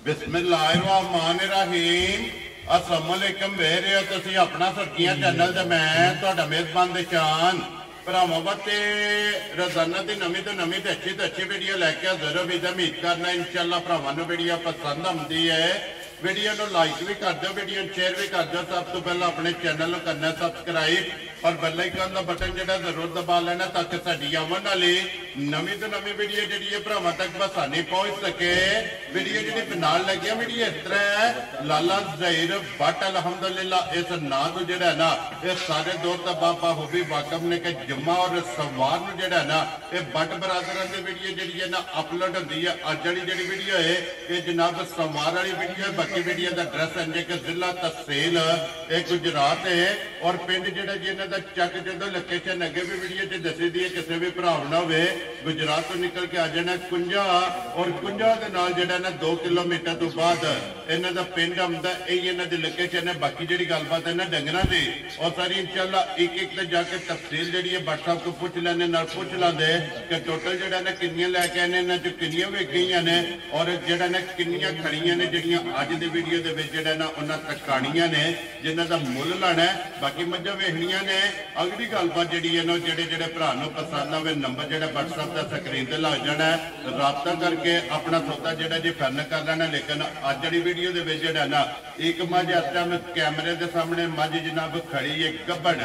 बिस्मिल्लाहिर्रहमानिर्रहीम। अस्सलाम वालेकुम। वेख रहे हो तुसीं अपना सुर्खियां चैनल ते मैं तुहाडा मेज़बान दिशान भरावां वास्ते रोजाना की नवीं तो अच्छी वीडियो लैके हाजिर हो। उम्मीद करना इंशाअल्लाह भरावां नूं वीडियो पसंद आउंदी है। वीडियो को लाइक भी कर दो, वीडियो शेयर भी कर दो। सब तो पहले अपने चैनल को करना सब्सक्राइब और बेल आइकन का बटन जो जरूर दबा लेना ताकि साडी आवन वाली नवीं तो नवीं वीडियो जी भरावां तक आसानी पहुंच सके। वीडियो जी नाल लगी वीडियो इस तरह है, लाला ज़हीर भट्ट अलहमदुलिल्लाह इस नां को जो ना ये सारे दोस्त बाबा हो भी वाकफ ने कि जुम्मा और सवार जो ना ये भट्ट बरादर की वीडियो जी है ना अपलोड होती है। अज वाली जी वीडियो है ये जनाब सवार वाली वीडियो है। बाकी वीडियो का एड्रैस है कि जिला तहसील गुजरात है और पिंड जो जी इन्हों का चक जो लोकेशन अगे भी वीडियो च दसी दी है। किसी भी भरा ना हो गुजरात तो निकल के आ जाना कुंजा और कुंजा के नाल जो ना 2 किलोमीटर तो बाद इन्हों का पिंड आता यही इन्हों की लोकेशन है। बाकी जी गलबात है ना डंगरां की और सारी इंशाअल्लाह एक तो जाके तफसील जी है व्हाट्सएप को पूछ लेने पूछ लेंगे कि टोटल जो ना किनियां लैके आने इन्होंने चो किनियां विक गई ने और जो ना किनियां खड़ियां ने जड़ियां अज की वीडियो के ना उन्होंने तकाणियां ने जिन्हों का मुल लाना है। बाकी मझां वेखनियां ने। अगली गलबात जी है ना जेडे भरा पसंद आवे नंबर जो व्हाट्सएप का स्क्रीन पर लग जाना है, राबता करके अपना सौदा जो जी फैन कर लेना। लेकिन अज वाली वीडियो के जो ना एक मझ इस टाइम कैमरे के सामने मझ जनाब खड़ी है गब्बड़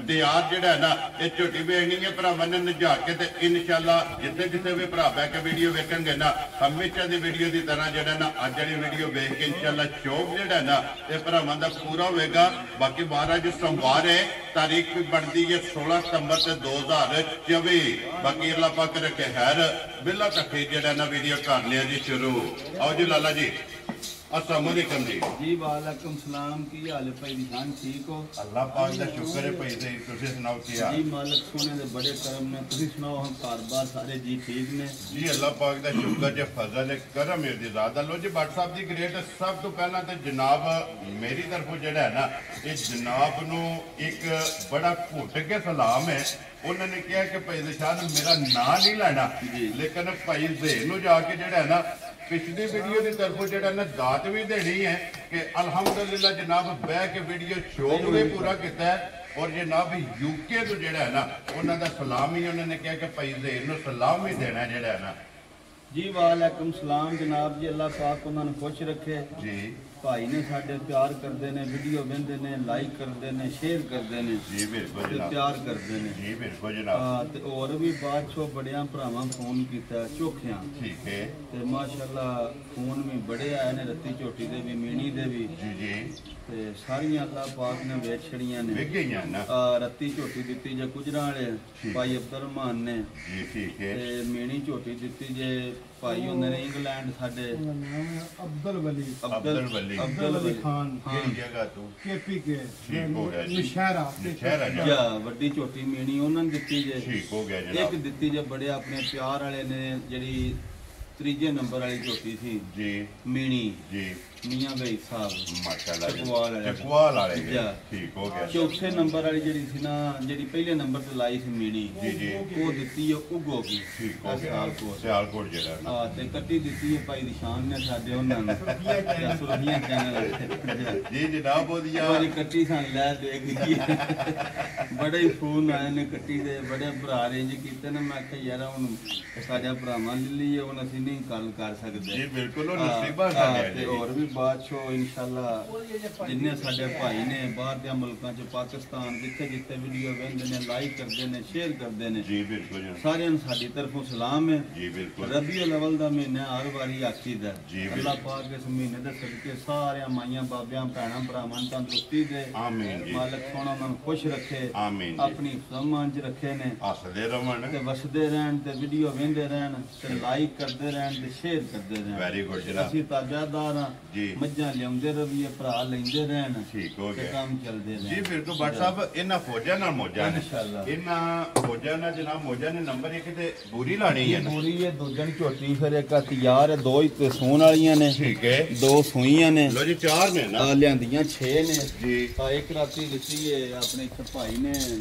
तैयार जो ना ये झोटी वेखनी है भरावां ने नजा के इंशाअल्लाह जिथे किसी भी भरा बह के वीडियो वेखेंगे ना हमेशा की वीडियो की तरह जो ना अज वाली वीडियो वेख के इंशाअल्लाह शौक जो ना ये भरावां दा पूरा होगा। बाकी महाराज सोमवार है, तारीख भी बनती है 16 सितंबर से 2024। बाकी अल्लाह पाक रखे खैर बिला कट्ठे जो ना वीडियो कर लिया जी शुरू। आओ जी लाला जी अस्सलाम वालेकुम जी। जी वालेकुम सलाम। की हाल है भाई निशान? ठीक हो? अल्लाह पाक दा शुक्र है भाई जी। तुसीं सुनाओ की हाल? जी मालिक सोने दे बड़े करम ने। तुसीं सुनाओ हम घर-बार सारे जी ठीक ने? जी अल्लाह पाक दा शुक्र जे फजल है करम है दी ज़ात। लो जी व्हाट्सएप दी ग्रेट सब तो पहला तो जनाब मेरी तरफों जेड़ा है ना ये जनाब नूं एक बड़ा घुट के सलाम है। उन्होंने कहा कि भाई दिशान मेरा नाम नहीं लेना लेकिन भाई ज़हीर नूं जाके जेड़ा है ना पिछली वीडियो की तरफों जो ना दात भी देनी है कि अलहमदुलिल्लाह जनाब बह के वीडियो शौक भी पूरा किया है। और जनाब यूके तो जो है ना उन्होंने सलाम ही उन्होंने कहा कि भाई ज़हीर नूं सलाम ही देना जो है ना। जी वालेकुम सलाम जनाब जी। अल्लाह पाक उन्होंने खुश रखे जी। भाई ने साडे प्यार करते हैं, वीडियो वेंदे ने, लाइक करते हैं, शेयर करते हैं जी बिल्कुल प्यार करते हैं जी बिल्कुल जनाब। और भी बाद चो बड़िया भरावां फोन किया चोखिया ठीक है ते माशाअल्लाह फोन भी बड़े आए ने रत्ती झोटी दे भी मीणी दे भी जी जी ते सारियां अल्लाह पाक ने वेच छड़ियां ने विक गईयां ना। रत्ती झोटी दित्ती जे गुजरां वाले भाई अब्दुल रहमान ने जी ठीक है ते मीणी झोटी दित्ती जे भाई होंदे ने इंग्लैंड साडे अब्दुल वली खान जगह तू केपी के नशहरा या वड्डी झोटी मीणी उन्होंने दित्ती जे ठीक हो गया जनाब। एक दित्ती जे बड़े अपने प्यार वाले ने जिहड़ी तीजे नंबर वाली झोटी थी जी मीणी जी मियां भाई साहब माशाल्लाह चकवाल वाले ठीक हो गया। चौथे नंबर वाली जिहड़ी सी ना जिहड़ी पहले नंबर ते लाई सी मीणी जी जी वो दित्ती है उगो की ठीक हो गया सियालकोट जेड़ा हां ते कट्टी दित्ती है भाई निशान ने साडे उन्हां ने सुरखियां चैनल जी जनाब बोलिया और कट्टी सन ले दे गई बड़े फोन आए ने कट्टी दे बड़े भरा रेंज कीते ने। मैं आख्या यार हुन साडा भरावां लिली है हुन असीं नहीं गल कर सकदे जी बिल्कुल ओ नसीबा साडे और भी बाद चो इंशाअल्लाह जिन्ने साडे भाई ने बाहर दे मुल्कां च पाकिस्तान जिथे जिथे वीडियो वेंदे ने लाइक करदे ने शेयर करदे ने जी बिल्कुल सारियां नूं साडी तरफों सलाम है जी बिल्कुल। रबीउल अव्वल दा महीना हर वारी आखीदा जी अल्लाह पाक इस महीने दे सदके सारियां माइयां बाबियां भैणां भरावां तंदुरुस्ती दे आमीन जी। मालिक सोना उन्हां नूं खुश रखे आमीन जी। अपनी सम्मान च रखे ने हसदे रहण ते वसदे रहण ते वीडियो वेंदे रहण ते लाइक करदे रहण ते शेयर करदे रहण वेरी गुड जनाब। असीं ताबेदार हां ਮੱਝਾਂ ਲਿਆਉਂਦੇ ਰਹੀਏ, ਭਰਾ ਲੈਂਦੇ ਰਹਿਣ, ਠੀਕ ਹੋ ਗਿਆ, ਕੰਮ ਚੱਲਦੇ ਨੇ ਜੀ। ਬਿਲਕੁਲ ਬਾਟ ਸਾਹਿਬ, ਇਹਨਾਂ ਫੌਜਾਂ ਨਾਲ ਮੌਜਾਂ ਨੇ, ਇਨਸ਼ਾਅੱਲਾ ਇਹਨਾਂ ਫੌਜਾਂ ਨਾਲ ਜਨਾਬ ਮੌਜਾਂ ਨੇ ਨੰਬਰ 1 ਤੇ ਬੂਰੀ ਲਾਣੀ ਹੈ ਨਾ। ਪੂਰੀ ਇਹ ਦੂਜਣ ਝੋਟੀ ਫਿਰ ਇੱਕ ਤਿਆਰ ਹੈ, 2 ਹੀ ਤੇ ਸੂਣ ਵਾਲੀਆਂ ਨੇ, ਠੀਕ ਹੈ, 2 ਸੂਈਆਂ ਨੇ, ਲੋ ਜੀ 4 ਨੇ ਨਾ, ਲਿਆਂਦੀਆਂ 6 ਨੇ ਜੀ। ਆ ਇੱਕ ਰਾਤੀ ਲਿੱਤੀ ਹੈ ਆਪਣੇ ਇੱਕ ਭਾਈ ਨੇ,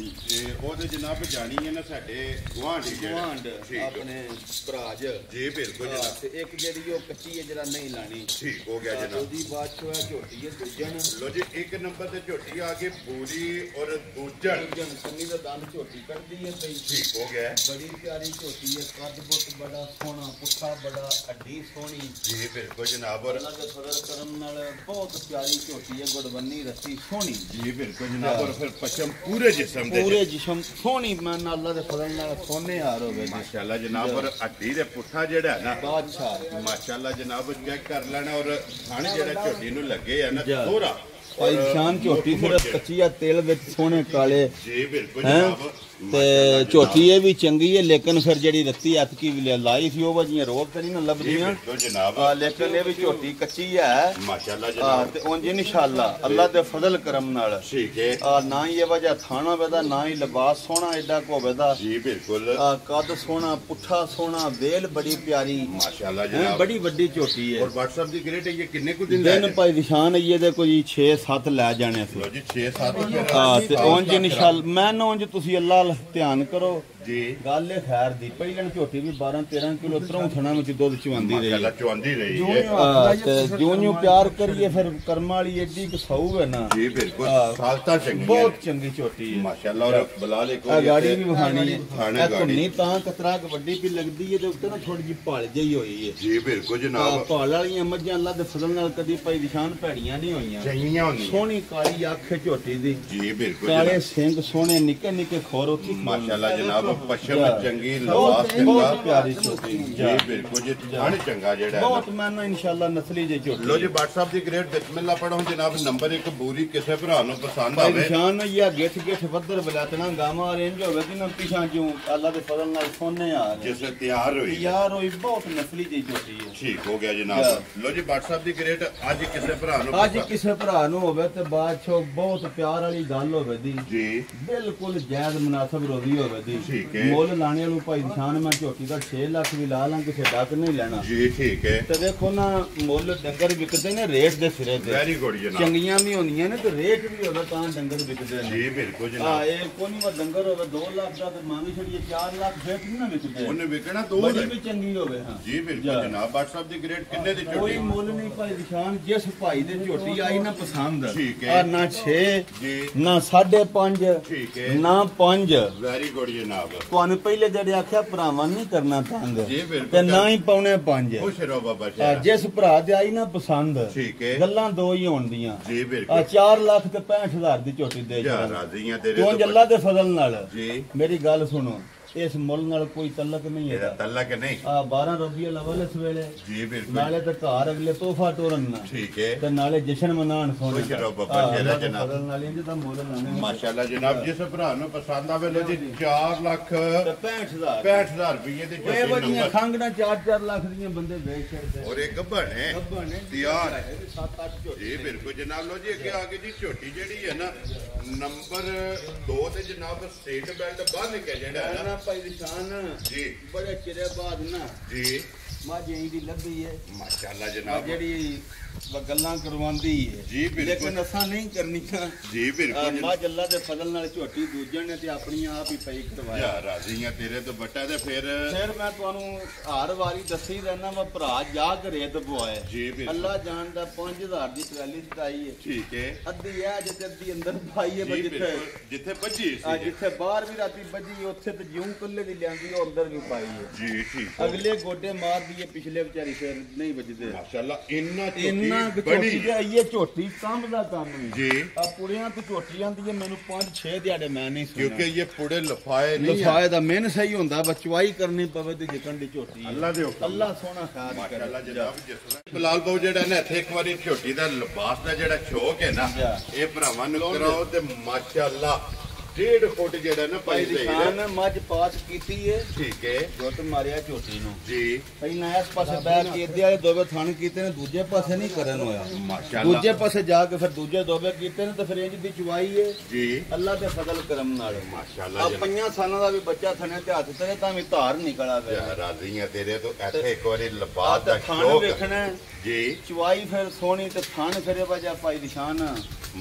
ਤੇ ਉਹਦੇ ਜਨਾਬ ਜਾਣੀ ਹੈ ਨਾ ਸਾਡੇ ਗੁਆਂਢੀ ਗੁਆਂਢ ਆਪਣੇ ਭਰਾਜ ਜੀ। ਬਿਲਕੁਲ ਜਨਾਬ, ਤੇ ਇੱਕ ਜਿਹੜੀ ਉਹ ਕੱਚੀ ਹੈ ਜਿਹੜਾ ਨਹੀਂ ਲਾਣੀ, ਠੀਕ ਹੋ ਗਿਆ ਜਨਾਬ। ਉਹਦੀ ਬਾਤ ਚੋਂ ਹੈ ਝੋਟੀ ਹੈ ਦੂਜਣ, ਲੋ ਜੀ 1 ਨੰਬਰ ਤੇ ਝੋਟੀ ਆ ਗਈ ਬੂਰੀ ਔਰ ਦੂਜਣ ਕੰਨੀ ਦਾ ਦੰਦ ਝੋਟੀ ਕੱਢਦੀ ਹੈ ਪਈ, ਠੀਕ ਹੋ ਗਿਆ, ਬੜੀ ਪਿਆਰੀ ਝੋਟੀ ਹੈ, ਕੱਦ ਬੁੱਤ ਬੜਾ ਸੋਹਣਾ, ਪੁੱਠਾ ਬੜਾ, ਅੱਡੀ ਸੋਹਣੀ ਜੀ। ਬਿਲਕੁਲ ਜਨਾਬ, ਔਰ ਅੱਲਾ ਦੇ ਫਜ਼ਲ ਕਰਮ ਨਾਲ ਬਹੁਤ ਪਿਆਰੀ ਝੋਟੀ ਹੈ, ਗੁੜਵੰਨੀ ਰੱਸੀ ਸੋਹਣੀ ਜੀ। ਬਿਲਕੁਲ ਜਨਾਬ, ਔਰ ਫਿਰ ਪਸ਼ਮ ਪੂਰੇ ਜਿਸਮ ਦੇ ਪੂਰੇ ਜਿਸਮ ਸੋਹਣੀ, ਮਨ ਅੱਲਾ ਦੇ ਫਜ਼ਲ ਨਾਲ ਸੋਨੇ ਹਾਰ ਹੋਵੇ ਜੀ, ਮਾਸ਼ਾਅੱਲਾ ਜਨਾਬ। ਔਰ ਹੱਡੀ ਦੇ ਪੁੱਠਾ ਜਿਹੜਾ ਹੈ ਨਾ, ਬਾਦਸ਼ਾਹ ਮਾਸ਼ਾਅੱਲਾ ਜਨਾਬ, ਚੈੱਕ ਕਰ ਲੈਣਾ। ਔਰ ਥਣ ਜਿਹੜਾ ਝੋਟੀ ਨੂੰ ਲੱਗੇ ਆ ਨਾ ਦੋਹਰਾ, ਭਾਈ ਸ਼ਾਨ ਝੋਟੀ ਸਿਰਫ ਕੱਚੀ ਆ, ਤੇਲ ਵਿੱਚ ਸੋਹਣੇ ਕਾਲੇ ਜੀ। ਬਿਲਕੁਲ ਜਨਾਬ, ਤੇ ਝੋਟੀ ਇਹ ਵੀ ਚੰਗੀ ਹੈ, ਲੇਕਿਨ ਫਿਰ ਜਿਹੜੀ ਰੱਤੀ ਐਤਕੀ ਲਾਈ ਸੀ ਉਹ ਵਜੀਆਂ ਰੋਗ ਤੇ ਨਹੀਂ ਨਾ ਲੱਭਦੀਆਂ, ਬਿਲਕੁਲ ਜਨਾਬ, ਲੇਕਿਨ ਇਹ ਵੀ ਝੋਟੀ ਕੱਚੀ ਹੈ ਮਾਸ਼ਾਅੱਲਾ ਜਨਾਬ। ਤੇ ਉਂਝ ਇਨਸ਼ਾਅੱਲਾ ਅੱਲਾ ਦੇ ਫਜ਼ਲ ਕਰਮ ਨਾਲ, ਠੀਕ ਹੈ, ਨਾ ਹੀ ਇਹ ਵਜ੍ਹਾ ਥਾਣਾ ਵੇਦਾ, ਨਾ ਹੀ ਲਿਬਾਸ ਸੋਹਣਾ ਐਡਾ ਕੋ ਵੇਦਾ ਜੀ। ਬਿਲਕੁਲ ਕੱਦ ਸੋਹਣਾ, ਪੁੱਠਾ ਸੋਹਣਾ, ਵੇਲ ਬੜੀ ਪਿਆਰੀ, ਮਾਸ਼ਾਅੱਲਾ ਜਨਾਬ, ਬੜੀ ਵੱਡੀ ਝੋਟੀ ਹੈ। ਔਰ WhatsApp ਦੀ ਗ੍ਰੇਟ ਇਹ ਕਿੰਨੇ ਕੁ ਦਿਨ ਦਿਨ ਭਾਈ ਨਿਸ਼ਾਨ ਹੈ ਇਹਦੇ ਕੋਈ 6-7 ਲੈ ਜਾਣੇ ਸੀ। ਲੋ ਜੀ 6-7 ਤੇ ਉਂਝ ਇਨਸ਼ਾਅੱਲਾ ਮੈਂ ਨਾ ਉਂਝ ਤੁਸੀਂ ਅੱਲਾ ਧਿਆਨ ਕਰੋ ਜੀ। ਗੱਲ ਇਹ ਖੈਰ ਦੀ, ਪਹਿਲਾਂ ਝੋਟੀ ਵੀ 12-13 ਕਿਲੋ ਤਰੋਂ ਥਣਾ ਵਿੱਚ ਦੁੱਧ ਚਵਾਉਂਦੀ ਰਹੀ, ਮਾਸ਼ਾਅੱਲਾ ਚੁਆਂਦੀ ਰਹੀ ਹੈ ਤੇ ਜਿਉਂ ਪਿਆਰ ਕਰੀਏ ਫਿਰ ਕਰਮ ਵਾਲੀ ਏਡੀ ਕੁ ਸੌ ਹੈ ਨਾ ਜੀ। ਬਿਲਕੁਲ ਸਾਲਤਾ ਚੰਗੀ ਬਹੁਤ ਚੰਗੀ ਝੋਟੀ ਹੈ ਮਾਸ਼ਾਅੱਲਾ। ਔਰ ਬਲਾਲ ਇੱਕ ਗਾੜੀ ਵੀ ਵਹਾਣੀ ਖਾਣੇ ਹੈ, ਗਾੜੀ ਧੁੰਨੀ ਤਾਂ ਕਤਰਾ ਕ ਵੱਡੀ ਵੀ ਲੱਗਦੀ ਹੈ ਤੇ ਉੱਤੇ ਨਾ ਥੋੜੀ ਜਿਹੀ ਭਾਲ ਜਿਹੀ ਹੋਈ ਹੈ ਜੀ। ਬਿਲਕੁਲ ਜਨਾਬ, ਭਾਲ ਵਾਲੀਆਂ ਮੱਝਾਂ ਅੱਲਾ ਦੇ ਫਜ਼ਲ ਨਾਲ ਕਦੀ ਭਾਈ ਨਿਸ਼ਾਨ ਭੈੜੀਆਂ ਨਹੀਂ ਹੋਈਆਂ, ਚੰਗੀਆਂ ਹੁੰਦੀਆਂ ਸੋਹਣੀ ਕਾਲੀ ਅੱਖ ਝੋਟੀ ਦੀ, ਜੀ। ਬਿਲਕੁਲ ਕਾਲੇ ਸਿੰਘ ਸੋਹਣੇ, ਨਿੱਕੇ ਨਿੱਕੇ ਖੋਰ ਉੱਥੇ ਮਾਸ਼ਾਅੱਲਾ ਜਨਾਬ, ਪਸ਼ਮ ਚੰਗੀ, ਲਿਬਾਸ ਬਹੁਤ ਚੰਗਾ, ਪਿਆਰੀ ਝੋਟੀ ਜੀ। ਬਿਲਕੁਲ ਜੀ, ਥਣ ਚੰਗਾ ਜਿਹੜਾ ਹੈ ਬਹੁਤ ਮੈਂ ਇਨਸ਼ਾਅੱਲਾ ਨਸਲੀ ਜੇ ਝੋਟੀ। ਲੋ ਜੀ WhatsApp ਦੀ ਗ੍ਰੇਟ ਬਿਸਮਿਲ੍ਲਾ ਪੜੋ ਜਨਾਬ। ਨੰਬਰ 1 ਬੂਰੀ ਕਿਸੇ ਭਰਾ ਨੂੰ ਪਸੰਦ ਭਾਈ ਆਵੇ, ਨਿਸ਼ਾਨ ਯਾ ਗਿੱਠ ਗਿੱਠ ਵੱਧਰ ਬਲਾਤਣਾ ਗਾਵਾਂ ਰੇਂਜ ਹੋਵੇ ਕਿ ਨਾ ਪਿਛਾਂ ਚੋਂ ਅੱਲਾ ਦੇ ਫਜ਼ਲ ਨਾਲ ਸੋਨੇ ਆ ਗਏ, ਜਿਸ ਤਿਆਰ ਹੋਈ ਯਾਰ ਹੋਈ ਬਹੁਤ ਨਸਲੀ ਜੀ ਝੋਟੀ ਹੈ। ਠੀਕ ਹੋ ਗਿਆ ਜਨਾਬ। ਲੋ ਜੀ WhatsApp ਦੀ ਗ੍ਰੇਟ ਅੱਜ ਕਿਸੇ ਭਰਾ ਨੂੰ ਅੱਜ ਕਿਸੇ ਭਰਾ ਨੂੰ ਹੋਵੇ ਤੇ ਬਾਦਸ਼ਾਹ ਬਹੁਤ ਪਿਆਰ ਵਾਲੀ ਗੱਲ ਹੋਵੇ ਦੀ ਜੀ। ਬਿਲਕੁਲ ਜਾਇਜ਼ ਮੁਨਾਸਬ ਰੋਜ਼ੀ ਹੋਵੇ ਦੀ, ਠੀਕ ਹੈ। ਮੁੱਲ ਲਾਣੇ ਵਾਲੂ ਭਾਈ ਨਿਸ਼ਾਨ ਮੈਂ ਝੋਟੀ ਦਾ 6 ਲੱਖ ਵੀ ਲਾ ਲਾਂ, ਕਿਸੇ ਡੱਕ ਨਹੀਂ ਲੈਣਾ ਜੀ। ਠੀਕ ਹੈ, ਤੇ ਦੇਖੋ ਨਾ ਮੁੱਲ ਡੰਗਰ ਵਿਕਦੇ ਨੇ ਰੇਟ ਦੇ ਸਿਰੇ ਤੇ, ਵੈਰੀ ਗੁੱਡ ਜਨਾਬ। ਚੰਗੀਆਂ ਵੀ ਹੁੰਦੀਆਂ ਨੇ ਤੇ ਰੇਟ ਵੀ ਹੋਵੇ ਤਾਂ ਡੰਗਰ ਵਿਕਦੇ ਨੇ ਜੀ। ਬਿਲਕੁਲ ਜਨਾਬ, ਇਹ ਕੋਈ ਨਹੀਂ ਡੰਗਰ ਹੋਵੇ 2 ਲੱਖ ਦਾ ਤੇ ਮੰਗ ਛੜੀਏ 4 ਲੱਖ ਫੇਰ ਨਹੀਂ ਨਾ ਵਿਕਦੇ, ਉਹਨੇ ਵਿਕਣਾ ਦੋ ਬੜੀ ਵੀ ਚੰਗੀ ਹੋਵੇ। ਹਾਂ ਜੀ। ਬਿਲਕੁਲ ਜਨਾਬ, WhatsApp ਦੀ ਗ੍ਰੇਟ ਕਿੰਨੇ ਦੀ ਕੋਈ ਝੋਟੀ? ਮੁੱਲ ਨਹੀਂ ਭਾਈ ਨਿਸ਼ਾਨ, ਜਿਸ ਭਾਈ ਦੇ ਝੋਟੀ ਆਈ ਨਾ ਪਸੰਦ, ਠੀਕ ਹੈ। ਆ ਨਾ 6 ਜੀ। ਨਾ 5.5 ਠੀਕ ਹੈ, ਨਾ 5, ਵੈਰੀ ਗੁੱਡ ਜਨਾਬ। ਤੁਹਾਨੂੰ ਪਹਿਲੇ ਜਿਹੜੇ ਆਖਿਆ ਭਰਾਵਾਂ ਨਹੀਂ ਕਰਨਾ ਤੰਗ, ਜੀ ਬਿਲਕੁਲ, ਤੇ ਨਾ ਹੀ ਪੌਣੇ 5। ਖੁਸ਼ ਰਹੋ ਬਾਬਾ ਸ਼ਾਹ। ਜਿਸ ਭਰਾ ਦੇ ਆਈ ਨਾ ਪਸੰਦ, ਠੀਕ ਹੈ, ਗੱਲਾਂ ਦੋ ਹੀ ਹੋਣ ਦੀਆਂ। ਜੀ। ਬਿਲਕੁਲ 4 ਲੱਖ ਤੇ 65,000 ਦੀ ਝੋਟੀ ਦੇ ਜਾ ਜਾਣਾ ਰਾਜ਼ੀਆਂ ਤੇਰੇ ਤੂੰ ਅੱਲਾ ਦੇ ਫਜ਼ਲ ਨਾਲ। ਜੀ। ਮੇਰੀ ਗੱਲ ਸੁਣੋ, ਇਸ ਮੁੱਲ ਨਾਲ ਕੋਈ ਤਲਕ ਨਹੀਂ ਇਹਦਾ ਹੈ। ਤਲਕ ਨਹੀਂ 12 ਰਬੀਉਲ ਅਵਲ ਇਸ ਵੇਲੇ, ਜੀ। ਬਿਲਕੁਲ ਨਾਲੇ ਤੇ ਘਰ ਅਗਲੇ ਤੋਹਫਾ ਤੋਰਨ ਨਾ, ਠੀਕ ਹੈ, ਤੇ ਨਾਲੇ ਜਸ਼ਨ ਮਨਾਣ ਸੋਨੇ ਖੁਸ਼ ਰਹੋ ਬਾਬਾ ਸ਼ੇਰਾ ਜਨਾਬ। ਫਜ਼ਲ ਨਾਲ ਇੰਜ ਤਾਂ ਮੁੱਲ ਲਾਣੇ ਮਾਸ਼ਾਅੱਲਾ ਜਨਾਬ। ਜਿਸ ਭਰਾ ਨੂੰ ਪਸੰਦ ਆਵੇ ਲੋ ਜੀ 4 ਲੱਖ ਤੇ 65,000 65,000 ਰੁਪਏ ਦੇ ਇਹ ਝੋਟੀ ਵਜੀਆਂ ਨੰਬਰ। ਖੰਗਣਾ 4-4 ਲੱਖ ਦੀਆਂ ਬੰਦੇ ਵੇਚ ਛੱਡਦੇ ਔਰ ਇੱਕ ਗੱਭਣ ਹੈ ਗੱਭਣ ਤਿਆਰ। 7-8 ਝੋਟੀ। ਜੀ। ਬਿਲਕੁਲ ਜਨਾਬ। ਲੋ ਜੀ ਅੱਗੇ ਆ ਗਈ ਜੀ ਝੋਟੀ ਜਿਹੜੀ ਹੈ ਨਾ ਨੰਬਰ 2 ਤੇ ਜਨਾਬ ਸਟੇਟ ਬੈਲਟ ਬੰਨ ਕੇ ਜਿਹੜਾ ਹੈ ਨਾ ਨਾ ਭਾਈ ਨਿਸ਼ਾਨ ਜੀ। ਬੜੇ ਚਿਰੇ ਬਾਅਦ ਨਾ ਜੀ। ਮਾਝੇ ਦੀ ਲੱਭੀ ਹੈ ਮਾਸ਼ਾਅੱਲਾ ਆ ਜਨਾਬ। ਜਿਹੜੀ ਗੱਲਾਂ ਕਰਵਾਉਂਦੀ ਹੈ, ਜੀ। ਬਿਲਕੁਲ ਲੇਕਿਨ ਅਸਾਂ ਨਹੀਂ ਕਰਨੀਆਂ। ਜੀ। ਬਿਲਕੁਲ ਮਾਝ ਅੱਲਾ ਦੇ ਫਜ਼ਲ ਨਾਲ ਝੋਟੀ ਦੂਜਣ ਨੇ ਤੇ ਆਪਣੀ ਆਪ ਹੀ ਪਈ ਕਰਵਾਇਆ। ਜਾ ਰਾਜ਼ੀਆਂ ਤੇਰੇ ਤੋਂ ਬੱਟਾ ਤੇ ਫਿਰ ਫਿਰ ਮੈਂ ਤੁਹਾਨੂੰ ਹਰ ਵਾਰੀ ਦੱਸੀ ਰਹਿਣਾ ਵਾ ਭਰਾ ਜਾ ਕੇ ਰੇਤ ਪਵਾਏ। ਜੀ। ਬਿਲਕੁਲ ਅੱਲਾ ਜਾਣਦਾ 5000 ਦੀ ਟਰਾਲੀ ਸਟਾਈ ਹੈ, ਠੀਕ ਹੈ ਅੱਧੀ ਹੈ ਜਿੱਥੇ ਅੱਧੀ ਅੰਦਰ ਪਾਈ ਹੈ, ਜੀ। ਜਿੱਥੇ ਬਿਲਕੁਲ ਜਿੱਥੇ ਭੱਜੀ ਆ ਸੀ ਜਿੱਥੇ ਬਾਹਰ ਵੀ ਰਾਤੀ ਵੱਜੀ ਉੱਥੇ ਤੇ ਜਿਉਂ ਕੱਲੇ ਦੀ ਲਿਆਂਦੀ ਉਹ ਅੰਦਰ ਵੀ ਪਾਈ ਹੈ। ਜੀ। ਠੀਕ ਹੈ ਅਗਲੇ ਗੋਡੇ ਮਾਰਦੀ ਹੈ, ਪਿਛਲੇ ਵਿਚਾਰੀ ਫਿਰ ਨਹੀਂ ਵੱਜਦੇ। ਮਾਸ਼ਾਅੱਲਾ ਇੰਨਾ ਇੰਨਾ ਝੋਟੀ ਝੋਟੀ ਬੜੀ ਦੇ ਆਈਏ ਝੋਟੀ ਕੰਮ ਦਾ ਕੰਮ ਨਹੀਂ। ਜੀ। ਆ ਪੁੜਿਆਂ ਤੇ ਝੋਟੀ ਆਂਦੀ ਹੈ ਮੈਨੂੰ 5-6 ਦਿਹਾੜੇ ਮੈਂ ਨਹੀਂ ਸੁਣਿਆ, ਕਿਉਂਕਿ ਇਹ ਪੁੜੇ ਲਫਾਏ ਨਹੀਂ ਹੈ। ਲਫਾਏ ਦਾ ਮਿਹਨ ਸਹੀ ਹੁੰਦਾ, ਬਚਵਾਈ ਕਰਨੀ ਪਵੇ ਤੇ ਜਿਕਣ ਦੀ ਝੋਟੀ ਹੈ। ਅੱਲਾ ਦੇ ਹੁਕਮ ਅੱਲਾ ਸੋਹਣਾ ਖਾਸ ਮਾਸ਼ਾਅੱਲਾ ਕਰੇ। ਜਨਾਬ। ਜਿਸ ਤਰ੍ਹਾਂ ਬਲਾਲ ਬਾਊ ਜਿਹੜਾ ਨਾ ਇੱਥੇ ਇੱਕ ਵਾਰੀ ਝੋਟੀ ਦਾ ਲਿਬਾਸ ਦਾ ਜਿਹੜਾ ਸ਼ੌਕ ਹੈ ਨਾ, ਇਹ ਭਰਾਵਾਂ ਨੂੰ ਕਰਾਓ ਤੇ ਮਾਸ਼ਾਅੱਲਾ 1.5 ਫੁੱਟ ਜਿਹੜਾ ਨਾ ਭਾਈ ਭਾਈ ਨਿਸ਼ਾਨ ਮੱਝ ਪਾਸ ਕੀਤੀ ਏ ਠੀਕ ਹੈ ਦੁੱਧ ਮਾਰਿਆ ਝੋਟੀ ਨੂੰ ਜੀ ਪਹਿਲਾਂ ਇਸ ਪਾਸੇ ਬੈਠ ਕੇ ਇਹਦੇ ਵਾਲੇ ਦੋਵੇਂ ਥਣ ਕੀਤੇ ਨੇ ਦੂਜੇ ਪਾਸੇ ਨਹੀਂ ਕਰਨ ਹੋਇਆ ਮਾਸ਼ਾਅੱਲਾ ਦੂਜੇ ਪਾਸੇ ਜਾ ਕੇ ਫਿਰ ਦੂਜੇ ਦੋਵੇਂ ਕੀਤੇ ਨੇ ਤੇ ਫਿਰ ਇੰਜ ਦੀ ਚੁਵਾਈ ਏ ਜੀ ਅੱਲਾ ਦੇ ਫਜ਼ਲ ਕਰਮ ਨਾਲ ਮਾਸ਼ਾਅੱਲਾ ਆ 5 ਸਾਲਾਂ ਦਾ ਵੀ ਬੱਚਾ ਥਣੇ ਤੇ ਹੱਥ ਤੇ ਤਾਂ ਵੀ ਧਾਰ ਨਿਕਲ ਆਵੇ ਰਾਜ਼ੀਆਂ ਤੇਰੇ ਤੋਂ ਇੱਥੇ ਇੱਕ ਵਾਰੀ ਆ ਲਬਾਸ ਤੇ ਦਾ ਥਣ ਸ਼ੌਕ ਵੇਖਣਾ ਜੀ ਚੁਵਾਈ ਫਿਰ ਸੋਹਣੀ ਤੇ ਥਣ ਫਿਰੇ ਵਜਾ ਭਾਈ ਨਿਸ਼ਾਨ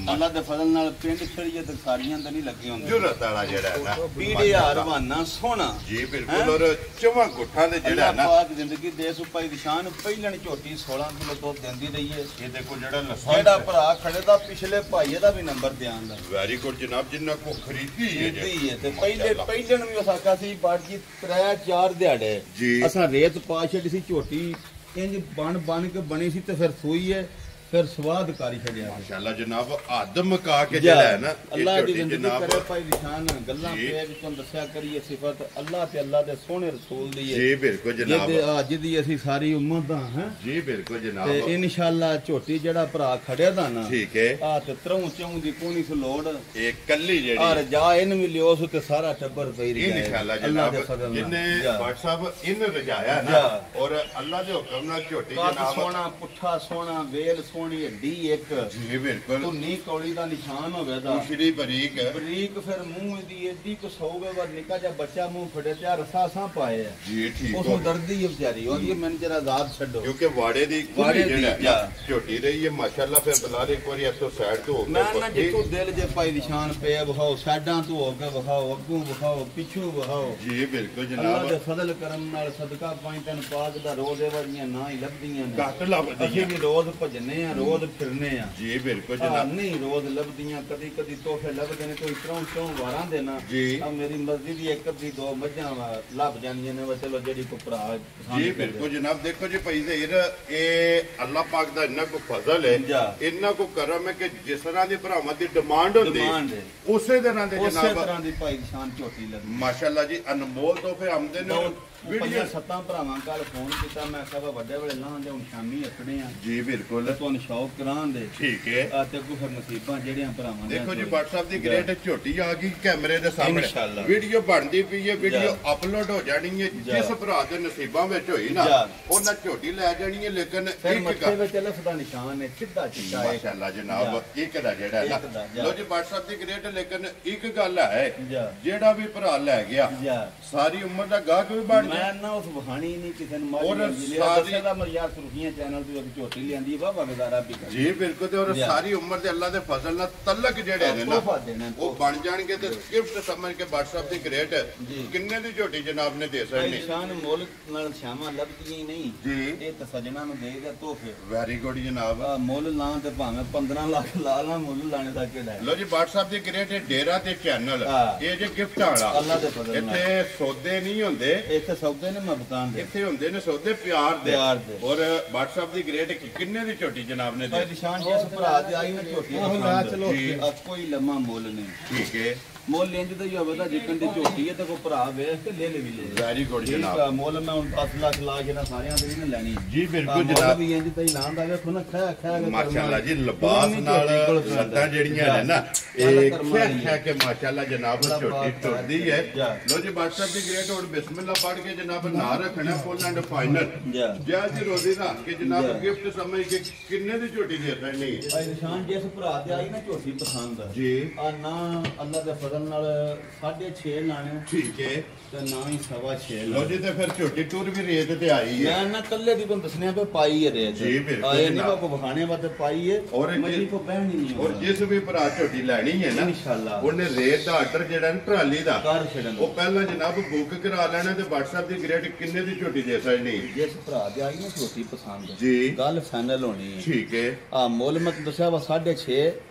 ਅੱਲਾ ਦੇ ਫਜ਼ਲ ਨਾਲ ਪਿੰਡ ਛੜੀਏ ਤੇ ਸਾਰੀਆਂ ਤਾਂ ਨਹੀਂ ਲੱਗੀ ਹੁੰਦੀ ਜੁਰਤ ਵਾਲਾ ਜਿਹੜਾ ਹੈ ਨਾ 20000 ਬਹਾਨਾ ਸੋਹਣਾ ਜੀ ਬਿਲਕੁਲ ਔਰ ਚਵਾਂ ਗੁੱਠਾਂ ਦੇ ਜਿਹੜਾ ਅੱਲਾ ਨਾ ਪਾਕ ਜ਼ਿੰਦਗੀ ਦੇ ਸੋ ਭਾਈ ਨਿਸ਼ਾਨ ਪਹਿਲਣ ਝੋਟੀ 16 ਕਿਲੋ ਦੁੱਧ ਦਿੰਦੀ ਰਹੀ ਹੈ ਇਹ ਦੇਖੋ ਜਿਹੜਾ ਜਿਹੜਾ ਲਸਣ ਭਰਾ ਖੜੇ ਦਾ ਪਿਛਲੇ ਭਾਈ ਦਾ ਵੀ ਨੰਬਰ ਧਿਆਨ ਦਾ ਵੈਰੀ ਗੁੱਡ ਜਨਾਬ ਜਿੰਨਾ ਕੋ ਖਰੀਦੀ ਹੈ ਜੀ ਦਿੱਤੀ ਹੈ ਤੇ ਪਹਿਲਣ ਵੀ ਉਸਾਕਾ ਸੀ ਬਾਜੀ 3-4 ਦਿਹਾੜੇ ਜੀ। ਅਸਾਂ ਰੇਤ ਪਾ ਛੱਡੀ ਸੀ ਝੋਟੀ ਇੰਜ ਬਣ ਕੇ ਬਣੀ ਸੀ ਤੇ ਫਿਰ ਸੂਈ ਹੈ ਫਿਰ ਸਵਾਦ ਕਾਰੀ ਛੱਡਿਆ ਮਾਸ਼ਾਅੱਲਾ ਜਨਾਬ ਆਦਮ ਕਾ ਕੇ ਜਿਹੜਾ ਹੈ ਨਾ ਇਹ ਅੱਲਾਹ ਦੀ ਝੋਟੀ ਜ਼ਿੰਦਗੀ ਜਨਾਬ ਕਰੇ ਭਾਈ ਨਿਸ਼ਾਨ ਗੱਲਾਂ ਜੀ। ਪੇ ਵਿੱਚੋਂ ਦੱਸਿਆ ਕਰੀਏ ਸਿਫਤ ਅੱਲਾਹ ਤੇ ਅੱਲਾਹ ਦੇ ਸੋਹਣੇ ਰਸੂਲ ਦੀ ਹੈ ਜੀ ਬਿਲਕੁਲ ਜਨਾਬ ਜਿਹਦੀ ਅਸੀਂ ਸਾਰੀ ਉਮਤ ਦਾ ਹਾਂ ਜੀ ਬਿਲਕੁਲ ਤੇ ਜਨਾਬ ਇਨਸ਼ਾਅੱਲਾ ਝੋਟੀ ਜਿਹੜਾ ਭਰਾ ਖੜਿਆ ਦਾ ਨਾ ਠੀਕ ਹੈ ਆ ਤੇ ਤਰੋਂ ਚੋਂ ਦੀ ਕੋਣੀ ਸ ਲੋੜ ਇਹ ਕੱਲੀ ਜਿਹੜੀ ਔਰ ਜਾ ਇਹਨ ਵੀ ਲਿਓ ਸੋ ਤੇ ਸਾਰਾ ਟੱਬਰ ਪਈ ਰਹੀ ਇਨਸ਼ਾਅੱਲਾ ਜਨਾਬ ਜਿੰਨੇ WhatsApp ਇਨ ਰਜਾਇਆ ਨਾ ਔਰ ਅੱਲਾਹ ਦੇ ਹੁਕਮ ਨਾਲ ਝੋਟੀ ਜਨਾਬ ਸੋਹਣਾ ਪੁੱਠਾ ਸੋਹਣਾ ਵੇਲ ਸੋਹਣੀ ਹੱਡੀ ਇੱਕ ਜੀ ਬਿਲਕੁਲ ਧੁੰਨੀ ਕੌਲੀ ਦਾ ਨਿਸ਼ਾਨ ਹੋਵੇ ਦਾ ਦੂਸਰੀ ਬਰੀਕ ਹੈ ਬਰੀਕ ਫਿਰ ਮੂੰਹ ਦੀ ਏਡੀ ਕੁ ਸੌਵੇ ਵਾਰ ਨਿੱਕਾ ਜਿਹਾ ਬੱਚਾ ਮੂੰਹ ਫੜੇ ਤੇ ਰਸਾ ਸਾਂ ਪਾਏ ਆ ਜੀ ਠੀਕ ਉਸ ਹੋ ਨੂੰ ਦਰਦੀ ਹੈ ਵਿਚਾਰੀ ਉਹਦੀ ਮੈਨੂੰ ਜਰਾ ਆਜ਼ਾਦ ਛੱਡੋ ਕਿਉਂਕਿ ਵਾੜੇ ਦੀ ਵਾੜੇ ਕੁੜੀ ਦੀ, ਜਿਹੜਾ ਜਾ। ਹੈ ਝੋਟੀ ਰਹੀ ਹੈ ਮਾਸ਼ਾਅੱਲਾ ਫਿਰ ਬਲਾਰੇ ਇੱਕ ਵਾਰੀ ਇੱਥੋਂ ਸਾਈਡ ਤੋਂ ਹੋ ਮੈਂ ਕੇ ਨਾ ਜਿੱਥੋਂ ਦਿਲ ਜੇ ਭਾਈ ਨਿਸ਼ਾਨ ਪਿਆ ਵਿਖਾਓ ਸਾਡਾਂ ਤੋਂ ਹੋ ਕੇ ਵਿਖਾਓ ਅੱਗੋਂ ਵਿਖਾਓ ਪਿੱਛੋਂ ਵਿਖਾਓ ਜੀ ਬਿਲਕੁਲ ਅੱਲਾਹ ਦੇ ਜਨਾਬ ਫਜ਼ਲ ਕਰਮ ਨਾਲ ਸਦਕਾ ਪਾਈ ਤੈਨੂੰ ਪਾਕ ਦਾ ਰੋਜ਼ ਇਹ ਵਾਲੀਆਂ ਨਾ ਹੀ ਲੱਭਦੀਆਂ ਨੇ ਘੱਟ ਲੱਭਦੀ ਅਸੀਂ ਹੈ ਵੀ ਰੋਜ਼ ਭਜਨੇ ਆ ਰੋਜ਼ ਫਿਰਨੇ ਆ ਜੀ ਬਿਲਕੁਲ ਹਾਂ, ਜਨਾਬ ਨਹੀਂ ਰੋਜ਼ ਲੱਭਦੀਆਂ ਕਦੀ ਕਦੀ ਤੋਹਫੇ ਲੱਭਦੇ ਨੇ ਕੋਈ ਚੋਂ ਵਾਰਾਂ ਦੇਣਾ ਜੀ। ਆ ਮੇਰੀ ਮਸਜਿਦ ਦੀ ਇੱਕ ਅੱਧੀ ਦੋ ਮੱਝਾਂ ਲੱਭ ਜਾਂਦੀਆਂ ਨੇ ਵਾ ਚਲੋ ਜਿਹੜੀ ਕੋ ਭਰਾ ਪਸੰਦ ਜੀ ਕਰਦੇ। ਬਿਲਕੁਲ ਜਨਾਬ ਦੇਖੋ ਜੀ ਭਾਈ ਜ਼ਹੀਰ ਇਹ ਅੱਲਾਹ ਪਾਕ ਦਾ ਇੰਨਾ ਕੋ ਫਜ਼ਲ ਹੈ ਜਾ। ਇੰਨਾ ਕੋ ਕਰਮ ਹੈ ਕਿ ਜਿਸ ਤਰ੍ਹਾਂ ਦੀ ਭਰਾਵਾਂ ਦੀ ਡਿਮਾਂਡ ਹੁੰਦੀ Demand ਹੈ। ਉਸੇ ਤਰ੍ਹਾਂ ਦੇ ਉਸੇ ਜਨਾਬ ਤਰ੍ਹਾਂ ਦੀ ਭਾਈ ਨਿਸ਼ਾਨ ਝੋਟੀ ਲੱਗੀ ਮਾਸ਼ਾਅੱਲਾ ਜੀ ਅਨਮੋਲ ਤੋਹਫੇ ਆਮਦੇ ਨੇ ਵੀਡੀਓ ਵੀਡੀਓ ਸੱਤਾਂ ਭਰਾਵਾਂ ਕੱਲ ਫੋਨ ਕੀਤਾ ਮੈਂ ਕਿਹਾ ਵੱਡੇ ਵੇਲੇ ਲਾਂ ਦੇ ਹੁਣ ਸ਼ਾਮੀ ਅੱਕੜੇ ਆ ਜੀ ਬਿਲਕੁਲ ਤੇ ਤੁਹਾਨੂੰ ਸ਼ੌਕ ਕਰਾਂ ਦੇ ਠੀਕ ਹੈ ਆ ਤੇ ਅੱਗੋਂ ਫਿਰ ਨਸੀਬਾਂ ਜਿਹੜੀਆਂ ਭਰਾਵਾਂ ਦੀਆਂ ਦੇਖੋ ਜੀ WhatsApp ਦੀ ਗ੍ਰੇਟ ਝੋਟੀ ਆ ਗਈ ਕੈਮਰੇ ਦੇ ਸਾਹਮਣੇ ਇਨਸ਼ਾਅੱਲਾ। ਵੀਡੀਓ ਬਣਦੀ ਪਈ ਹੈ ਵੀਡੀਓ ਜਾ। ਅਪਲੋਡ ਹੋ ਜਾਣੀ ਹੈ ਜਾ। ਜਿਸ ਭਰਾ ਦੇ ਨਸੀਬਾਂ ਵਿੱਚ ਹੋਈ ਨਾ ਜਾ। ਉਹਨਾਂ ਝੋਟੀ ਲੈ ਜਾਣੀ ਹੈ ਲੇਕਿਨ ਫਿਰ ਇੱਕ ਮੱਥੇ ਗੱਲ ਵਿੱਚ ਲਫ਼ਜ਼ ਦਾ ਨਿਸ਼ਾਨ ਹੈ ਸਿੱਧਾ ਚਿੱਟਾ ਹੈ ਮਾਸ਼ਾਅੱਲਾ ਜਨਾਬ ਇੱਕ ਦਾ ਜਿਹੜਾ ਇੱਕ ਦਾ, ਨਾ ਜਾ। ਲੋ ਜੀ WhatsApp ਦੀ ਗ੍ਰੇਟ ਲੇਕਿਨ ਇੱਕ ਗੱਲ ਹੈ ਜਾ। ਜਿਹੜਾ ਵੀ ਭਰਾ ਲੈ ਗਿਆ ਜਾ। ਸਾਰੀ ਉਮਰ ਦਾ ਗਾਹਕ ਵੀ ਬਣ ਮੈਂ ਜਾ ਨਾ ਉਸ ਬਹਾਨੀ ਨਹੀਂ ਕਿਸੇ ਨੂੰ ਔਰ ਮਾਰੀ ਮੇਰਾ ਸਾਰੀ- ਦੱਸਿਆ ਦਾ ਮਰਿਆਦ ਸੁਰਖੀਆਂ ਚੈਨਲ ਤੇ ਇੱਕ ਝੋਟੀ ਲਿਆਂਦੀ ਵਾਵਾ ਗੁਜ਼ਾਰਾ ਵੀ ਕਰ ਜੀ ਬਿਲਕੁਲ ਤੇ ਔਰ ਜਾ। ਸਾਰੀ ਉਮਰ ਦੇ ਅੱਲਾ ਦੇ ਫਜ਼ਲ ਨਾਲ ਤਲਕ ਜਿਹੜੇ ਨੇ ਨਾ ਤੋਹਫਾ ਦੇਣਾ ਉਹ ਬਣ ਜਾਣਗੇ ਤੇ ਗਿਫਟ ਸਮਝ ਕੇ WhatsApp ਦੀ ਗ੍ਰੇਟ ਜੀ। ਕਿੰਨੇ ਦੀ ਝੋਟੀ ਜਨਾਬ ਨੇ ਦੇ ਭਾਈ ਸਕਣੀ ਨਿਸ਼ਾਨ ਮੁੱਲ ਨਾਲ ਸ਼ਾਮਾਂ ਲੱਭਦੀਆਂ ਹੀ ਨਹੀਂ ਜੀ ਇਹ ਤਾਂ ਸਜਣਾ ਨੂੰ ਦੇ ਦੇ ਤੋਹਫੇ ਵੈਰੀ ਗੁੱਡ ਜਨਾਬ ਆ ਮੁੱਲ ਲਾਂ ਤੇ ਭਾਵੇਂ 15 ਲੱਖ ਲਾ ਲਾਂ ਮੁੱਲ ਲਾਣੇ ਦਾ ਕਿਹੜਾ ਹੈ ਲੋ ਜੀ WhatsApp ਦੀ ਗ੍ਰੇਟ ਡੇਰਾ ਤੇ ਚੈਨਲ ਹਾਂ। ਇਹ ਜੇ ਗਿਫਟ ਵਾਲਾ ਅੱਲਾ ਦੇ ਫਜ਼ਲ ਨਾਲ। ਇੱਥੇ ਸੌਦੇ ਨਹੀਂ ਹੁੰਦੇ ਇੱਥੇ ਸੌਦੇ ਨੇ ਮਬਤਾਨ ਦੇ ਇੱਥੇ ਹੁੰਦੇ ਨੇ ਸੌਦੇ ਪਿਆਰ ਦੇ ਪਿਆਰ ਦੇ। ਔਰ WhatsApp ਦੀ ਗ੍ਰੇਟ ਕਿੰਨੇ ਦੀ ਝੋਟੀ ਜਨਾਬ ਨੇ ਭਾਈ ਦੇ ਨਿਸ਼ਾਨ ਜਿਸ ਭਰਾ ਦੇ ਆਈ ਨਾ ਝੋਟੀ ਪਸੰਦ ਜੀ। ਆ ਕੋਈ ਲੰਮਾ ਮੁੱਲ ਨਹੀਂ ਠੀਕ ਹੈ ਮੁੱਲ ਇੰਜ ਦਾ ਹੀ ਹੋਵੇ ਤਾਂ ਜਿੱਕਣ ਦੀ ਝੋਟੀ ਹੈ ਤੇ ਕੋਈ ਭਰਾ ਵੇਖ ਕੇ ਲੈ ਵੀ ਲੈ ਵੈਰੀ ਗੁੱਡ ਠੀਕ ਜਨਾਬ ਆ ਮੁੱਲ ਮੈਂ ਹੁਣ 10 ਲੱਖ ਲਾ ਕੇ ਨਾ ਸਾਰਿਆਂ ਦੇ ਨਹੀਂ ਲੈਣੀ ਜੀ ਬਿਲਕੁਲ ਮੁੱਲ ਜਨਾਬ ਵੀ ਇੰਜ ਤਾਂ ਹੀ ਨਾਂ ਦਾ ਵੇਖੋ ਨਾ ਖਾ ਖਾ ਕੇ ਮਾਸ਼ਾਅੱਲਾ ਜੀ ਲਿਬਾਸ ਨਾਲ ਲੱਤਾਂ ਜਿਹੜੀਆਂ ਨੇ ਨਾ ਇਹ ਖਿਆ ਕੇ ਮਾਸ਼ਾਅੱਲਾ ਜਨਾਬ ਝੋਟੀ ਟੁੱਟਦੀ ਹੈ ਲੋ ਜੀ WhatsApp ਦੀ ਗ੍ਰੇਟ ਔਰ ਬਿਸਮਿਲ੍ਲਾ ਪੜ੍ਹ ਕੇ ਜਨਾਬ ਨਾ ਰੱਖਣਾ ਫੁੱਲ ਐਂਡ ਫਾਈਨਲ ਜੈ ਜੀ ਰੋਜ਼ੀ ਰੱਖ ਕੇ ਜਨਾਬ ਗਿਫਟ ਸਮਝ ਕੇ ਕਿੰਨੇ ਦੀ ਝੋਟੀ ਦੇ ਦੇਣੀ ਭਾਈ ਨਿਸ਼ਾਨ ਜਿਸ ਭਰਾ ਤੇ ਆਈ ਨਾ ਝੋਟੀ ਪਸੰਦ ਜੀ ਆ ਨਾ ਅੱਲਾ ਦੇ ਫਜ਼ਲ ਨਾਲ 6.5 ਲਾਣੇ ਠੀਕ ਹੈ ਤੇ ਨਾ ਹੀ 6.5 ਲੋ ਜੀ ਤੇ ਫਿਰ ਝੋਟੀ ਟੂਰ ਵੀ ਰੇਤ ਤੇ ਆਈ ਹੈ ਮੈਂ ਨਾ ਕੱਲੇ ਦੀ ਬੰਦ ਦੱਸਣੇ ਪੇ ਪਾਈ ਹੈ ਰੇਤ ਜੀ, ਬਿਲਕੁਲ ਆਏ ਨਹੀਂ ਜਨਾਬ। ਕੋ ਬਖਾਣੇ ਵਾਸਤੇ ਪਾਈ ਹੈ ਔਰ ਮਜੀ ਕੋ ਬਹਿਣੀ ਨਹੀਂ ਔਰ ਜਿਸ ਵੀ ਭਰਾ ਝੋਟੀ ਲੈਣੀ ਹੈ ਨਾ ਇਨਸ਼ਾਅੱਲਾ ਉਹਨੇ ਰੇਤ ਦਾ ਆਰਡਰ ਜਿਹੜਾ ਨਾ ਟਰਾਲੀ ਦਾ ਕਰ ਛੱਡਣ ਉਹ ਪਹਿਲਾਂ ਜਨਾਬ ਬੁੱਕ ਕਰਾ ਲੈਣਾ ਤੇ WhatsApp ਦੀ ਗ੍ਰੇਟ ਕਿੰਨੇ ਦੀ ਝੋਟੀ ਦੇ ਸਕਣੀ ਜਿਸ ਭਰਾ ਦੇ ਆਈ ਨਾ ਝੋਟੀ ਪਸੰਦ ਜੀ ਗੱਲ ਫਾਈਨਲ ਹੋਣੀ ਹੈ ਠੀਕ ਹੈ ਆ ਮੁੱਲ ਮੈਂ ਦੱਸਿਆ ਵਾ 6.5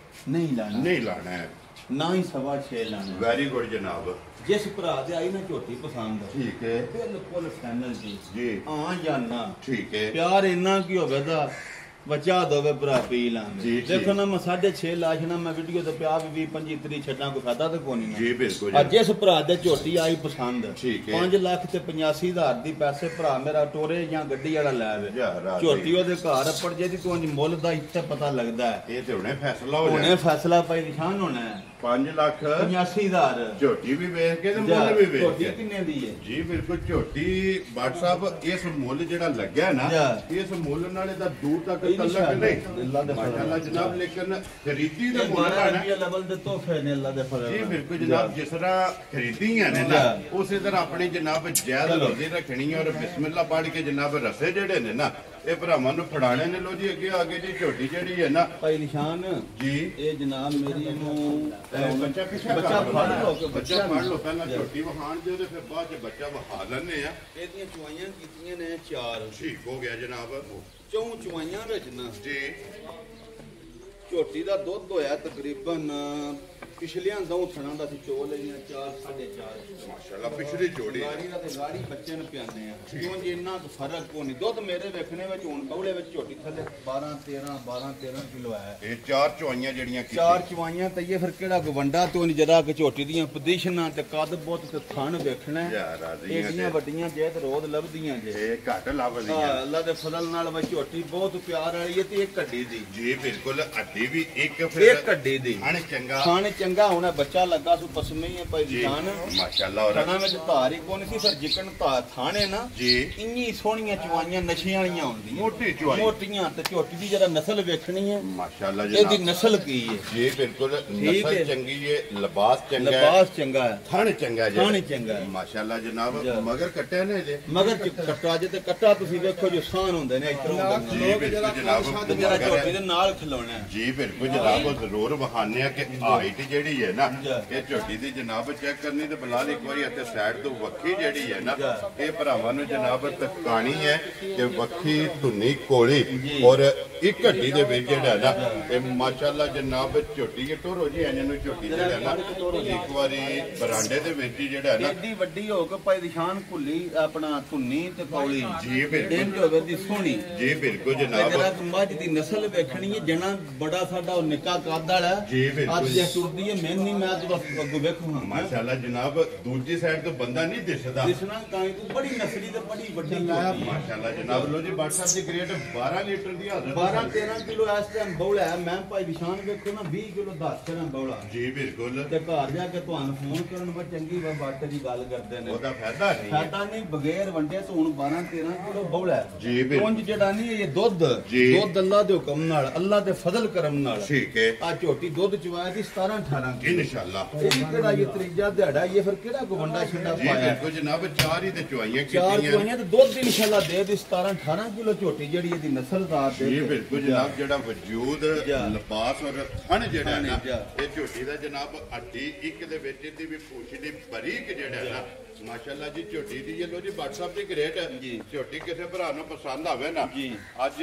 ਨਹੀਂ ਲਾਣਾ ਨਹੀਂ ਲਾਣਾ ਹੈ ਨਾ ਹੀ 6.5 ਲਾਣਾ ਵੈਰੀ ਗੁੱਡ ਜਨਾਬ ਜਿਸ ਭਰਾ ਦੇ ਆਈ ਨਾ ਝੋਟੀ ਪਸੰਦ ਠੀਕ ਹੈ ਬਿਲਕੁਲ ਫਾਈਨਲ ਜੀ ਜੀ ਆ ਜਾਂ ਨਾ ਠੀਕ ਹੈ ਪਿਆਰ ਇੰਨਾ ਕੀ ਹੋਵੇ ਦਾ बचा दोवे भरा पी लांगे देखो ना मैं 6.5 लाख ना मैं वीडियो ते प्या भी 20 25 छड्डा कोई फायदा ते कोनी ना जी बिल्कुल अज जिस भरा दे झोटी आई पसंद 5 लाख ते 85,000 दी पैसे भरा मेरा टोरे या गड्डी वाला ले आवे झोटी ओदे घर पड़ जे दी तो मुੱਲ ਦਾ ਇੱਥੇ पता लगदा है ਇਹ ਤੇ ਹੁਣੇ ਫੈਸਲਾ ਹੋ ਜਾਣਾ ਹੁਣੇ ਫੈਸਲਾ ਪਈ ਨਿਸ਼ਾਨ ਹੋਣਾ ਹੈ 5 ਲੱਖ 85,000 ਝੋਟੀ ਵੀ ਵੇਚ ਕੇ ਤੇ ਮੁੱਲ ਵੀ ਵੇਚ ਝੋਟੀ ਕੇ ਕਿੰਨੇ ਦੀ ਹੈ ਜੀ ਬਿਲਕੁਲ ਝੋਟੀ WhatsApp ਇਸ ਮੁੱਲ ਜਿਹੜਾ ਲੱਗਿਆ ਨਾ ਇਸ ਮੁੱਲ ਨਾਲ ਇਹਦਾ ਦੂਰ ਤੱਕ ਤਲਕ ਨਹੀਂ ਮਾਸ਼ਾਅੱਲਾ ਜਨਾਬ ਲੇਕਿਨ ਖਰੀਦੀ ਦਾ ਮੁੱਲ ਹੈ ਨਾ ਲੈਵਲ ਦੇ ਤੋਹਫੇ ਨੇ ਅੱਲਾ ਦੇ ਫਜ਼ਲ ਜੀ ਬਿਲਕੁਲ ਜਨਾਬ ਜਿਸ ਤਰ੍ਹਾਂ ਖਰੀਦੀਆਂ ਨੇ ਨਾ ਉਸੇ ਤਰ੍ਹਾਂ ਆਪਣੀ ਜਨਾਬ ਜਾਇਜ਼ ਰੋਜ਼ੀ ਰੱਖਣੀ ਔਰ ਬਿਸਮਿਲ੍ਲਾ ਪੜ੍ਹ ਕੇ ਜਨਾਬ ਰਸੇ ਜਿਹੜੇ ਨੇ ਨਾ ਇਹ ਭਰਾਵਾਂ ਨੂੰ ਫੜਾਣੇ ਨੇ ਲੋ ਜੀ ਅੱਗੇ ਆਗੇ ਜੀ ਝੋਟੀ ਜਿਹੜੀ ਹੈ ਨਾ ਭਾਈ ਨਿਸ਼ਾਨ ਜੀ ਇਹ ਜਨਾਬ ਮੇਰੀ ਨੂੰ ਬੱਚਾ ਫੜ ਲਓ ਪਹਿਲਾਂ ਝੋਟੀ ਵਹਾਣ ਦਿਓ ਤੇ ਫਿਰ ਬਾਅਦ ਚ ਬੱਚਾ ਵਹਾ ਲੈਣੇ ਆ ਇਹਦੀਆਂ ਚੁਆਈਆਂ ਕੀਤੀਆਂ ਨੇ 4 ਠੀਕ ਹੋ ਗਿਆ ਜਨਾਬ ਚੌਂ ਚੁਆਈਆਂ ਵਿੱਚ ਨਾ ਜੀ ਝੋਟੀ ਦਾ ਦੁੱਧ ਹੋਇਆ ਤਕਰੀਬਨ ਪਿਛਲੀਆਂ ਦੋ ਥਣਾ ਦਾ ਸੀ ਚੋ ਲਈਆਂ 4 4.5 ਮਾਸ਼ਾਅੱਲਾ ਪਿਛਲੀ ਜੋੜੀ ਗਾੜੀ ਦਾ ਤੇ ਗਾੜੀ ਬੱਚੇ ਨੂੰ ਪਿਆਉਂਦੇ ਆ ਕਿਉਂ ਜੀ ਇੰਨਾ ਫਰਕ ਕੋ ਨਹੀਂ ਦੁੱਧ ਮੇਰੇ ਵੇਖਣੇ ਵਿੱਚ ਹੁਣ ਬੌਲੇ ਵਿੱਚ ਝੋਟੀ ਥੱਲੇ 12 13 ਕਿਲੋ ਆਇਆ ਇਹ 4 ਚੁਆਈਆਂ ਜਿਹੜੀਆਂ 4 ਚੁਆਈਆਂ ਤੇ ਇਹ ਫਿਰ ਕਿਹੜਾ ਕੋ ਵੰਡਾ ਤੋਂ ਨਹੀਂ ਜਰਾ ਕਿ ਝੋਟੀ ਦੀਆਂ ਪੋਜੀਸ਼ਨਾਂ ਤੇ ਕੱਦ ਬਹੁਤ ਤੇ ਥਣ ਵੇਖਣਾ ਇਹਦੀਆਂ ਵੱਡੀਆਂ ਜੇ ਤੇ ਰੋਦ ਲੱਭਦੀਆਂ ਜੇ ਇਹ ਘੱਟ ਲੱਭਦੀਆਂ ਹਾਂ ਅੱਲਾ ਦੇ ਫਜ਼ਲ ਨਾਲ ਵਾ ਝੋਟੀ ਬਹੁਤ ਪਿਆਰ ਵਾਲੀ ਹੈ ਤੇ ਇੱਕ ਕੱਢੀ ਦੀ ਜੀ ਬਿਲਕੁਲ ਅੱਡੀ ਵੀ ਇੱਕ ਫਿਰ ਇੱਕ ਕੱਢੀ ਦੀ ਖਾਣ ਚੰਗਾ ਹੋਣਾ ਬੱਚਾ ਲੱਗਾ ਸੋ ਪਸਮੇ ਹੀ ਭਾਈ ਜਾਨ ਮਾਸ਼ਾਅੱਲਾ ਔਰ ਖਾਣਾ ਵਿੱਚ ਧਾਰ ਹੀ ਕੋਈ ਨਹੀਂ ਸੀ ਫਿਰ ਜਿਕਣ ਥਾਣੇ ਨਾ ਜੀ ਇੰਨੀ ਸੋਹਣੀਆਂ ਚਵਾਈਆਂ ਨਸ਼ਿਆਂ ਵਾਲੀਆਂ ਹੁੰਦੀਆਂ ਮੋਟੀ ਚਵਾਈ ਮੋਟੀਆਂ ਤੇ ਝੋਟੀ ਦੀ ਜਰਾ ਨਸਲ ਵੇਖਣੀ ਹੈ ਮਾਸ਼ਾਅੱਲਾ ਇਹਦੀ ਨਸਲ ਕੀ ਹੈ ਜੀ ਬਿਲਕੁਲ ਨਸਲ ਚੰਗੀ ਹੈ ਲਿਬਾਸ ਚੰਗਾ ਹੈ ਥਣ ਚੰਗਾ ਹੈ ਮਾਸ਼ਾਅੱਲਾ ਜਨਾਬ ਮਗਰ ਕੱਟਿਆ ਨੇ ਜੇ ਮਗਰ ਕੱਟਾ ਜੇ ਤੇ ਕੱਟਾ ਤੁਸੀਂ ਵੇਖੋ ਜੋ ਸਾਨ ਹੁੰਦੇ ਨੇ ਇਤਰੋਂ ਜੀ ਬਿਲਕੁਲ ਜਨਾਬ ਜਰਾ ਝੋਟੀ ਦੇ ਨਾਲ ਖਿਲਾਉਣਾ ਜੀ ਬਿਲਕੁਲ ਜਨਾਬ ਉਹ ਜ਼ਰੂਰ ਵਹਾਨੇ ਆ ਕਿ ਹਾਈਟ ਜਿਹੜੀ ਹੈ ਨਾ ਇਹ ਝੋਟੀ ਦੀ ਜਨਾਬ ਚੈੱਕ ਕਰਨੀ ਤੇ ਬਲਾਲ ਇੱਕ ਵਾਰੀ ਇੱਥੇ ਸਾਈਡ ਤੋਂ ਵੱਖੀ ਜਿਹੜੀ ਹੈ ਨਾ ਇਹ ਭਰਾਵਾਂ ਨੂੰ ਜਨਾਬ ਤਕਾਣੀ ਹੈ ਕਿ ਵੱਖੀ ਧੁੰਨੀ ਕੋਲੀ ਔਰ ਇੱਕ ਹੱਡੀ ਦੇ ਵਿੱਚ ਜਿਹੜਾ ਨਾ ਇਹ ਮਾਸ਼ਾਅੱਲਾ ਜਨਾਬ ਝੋਟੀ ਇਹ ਟੋਰੋ ਜੀ ਇਹਨਾਂ ਨੂੰ ਝੋਟੀ ਜਿਹੜਾ ਨਾ ਇੱਕ ਵਾਰੀ ਬਰਾਂਡੇ ਦੇ ਵਿੱਚ ਜਿਹੜਾ ਨਾ ਏਡੀ ਵੱਡੀ ਹੋ ਕੇ ਭਾਈ ਨਿਸ਼ਾਨ ਭੁੱਲੀ ਆਪਣਾ ਧੁੰਨੀ ਤੇ ਕੌਲੀ ਜੀ ਬਿਲਕੁਲ ਇੰਜ ਹੋਵੇ ਦੀ ਸੋਹਣੀ ਜੀ ਬਿਲਕੁਲ ਜਨਾਬ ਜਰਾ ਮੱਝ ਦੀ ਨਸਲ ਵੇਖਣੀ ਹੈ ਜਣਾ ਬੜਾ ਸਾਡਾ ਉਹ ਨਿੱਕਾ ਕੱਦ ਵਾਲਾ ਜੀ ਬਿਲਕੁਲ ਅੱਜ ਇਹ ਤੁਰਦੀ ਹੈ ਮੈਂ ਨਹੀਂ ਮੈਂ ਤਾਂ ਅੱਗੋਂ ਵੇਖੂਗਾ ਮਾਸ਼ਾਅੱਲਾ ਜਨਾਬ ਦੂਜੀ ਸਾਈਡ ਤੋਂ ਬੰਦਾ ਨਹੀਂ ਦਿਸਦਾ ਤਾਂ ਤੂੰ ਬੜੀ ਨਸਲੀ ਤੇ ਬੜੀ ਵੱਡੀ ਮਾਸ਼ਾਅੱਲਾ ਜਨਾਬ ਲੋ ਜੀ WhatsApp ਦੀ ਗ੍ਰੇਡ 12 ਲੀਟਰ ਦੀ ਹਾਜ਼ਰ 12-13 ਕਿਲੋ ਇਸ ਟਾਈਮ ਬੌਲਾ ਹੈ ਮੈਂ ਭਾਈ ਨਿਸ਼ਾਨ ਵੇਖੋ ਨਾ 20 ਕਿਲੋ 10 ਕਿਲੋ ਬੌਲਾ ਜੀ ਬਿਲਕੁਲ ਤੇ ਘਰ ਜਾ ਕੇ ਤੁਹਾਨੂੰ ਫੋਨ ਕਰਨ ਬਾ ਚੰਗੀ ਬਾਤ ਦੀ ਗੱਲ ਕਰਦੇ ਨੇ ਉਹਦਾ ਫਾਇਦਾ ਨਹੀਂ ਬਗੈਰ ਵੰਡੇ ਤੋਂ ਹੁਣ 12-13 ਕਿਲੋ ਬੌਲਾ ਜੀ ਬਿਲਕੁਲ ਜਿਹੜਾ ਨਹੀਂ ਇਹ ਦੁੱਧ ਅੱਲਾ ਦੇ ਹੁਕਮ ਨਾਲ ਅੱਲਾ ਦੇ ਫਜ਼ਲ ਕਰਮ ਨਾਲ ਠੀਕ ਹੈ ਆ ਝੋਟੀ ਦੁੱਧ ਚਵਾਇਆ ਦੀ 17-18 ਇਨਸ਼ਾਅੱਲਾ ਇਹ ਕਿਹੜਾ ਇਹ ਤੀਜਾ ਦਿਹਾੜਾ ਇਹ ਫਿਰ ਕਿਹੜਾ ਗਵੰਡਾ ਛੰਡਾ ਪਾਇਆ ਬਿਲਕੁਲ ਜਨਾਬ 4 ਹੀ ਤੇ ਚੁਆਈਆਂ ਚਾਰ ਚੁਆਈਆਂ ਤੇ ਦੁੱਧ ਇਨਸ਼ਾਅੱਲਾ ਦੇ 17-18 ਕਿਲੋ ਝੋਟੀ ਜਿਹੜੀ ਇਹਦੀ ਨਸਲ ਦਾ ਤੇ ਜੀ ਬਿਲਕੁਲ ਜਨਾਬ ਜਿਹੜਾ ਵਜੂਦ ਲਿਬਾਸ ਔਰ ਥਣ ਜਿਹੜਾ ਨਾ ਇਹ ਝੋਟੀ ਦਾ ਜਨਾਬ ਹੱਡੀ ਇੱਕ ਦੇ ਵਿੱਚ ਇਹਦੀ ਵੀ ਪੂਛ ਦੀ ਬਰੀਕ ਜਿਹੜਾ ਨਾ ਮਾਸ਼ਾਅੱਲਾ ਜੀ ਝੋਟੀ ਦੀ ਇਹ ਲੋ ਜੀ WhatsApp ਦੀ ਗ੍ਰੇਡ ਝੋਟੀ ਕਿਸੇ ਭਰਾ ਨੂੰ ਪਸੰਦ ਆਵੇ ਨਾ ਅੱਜ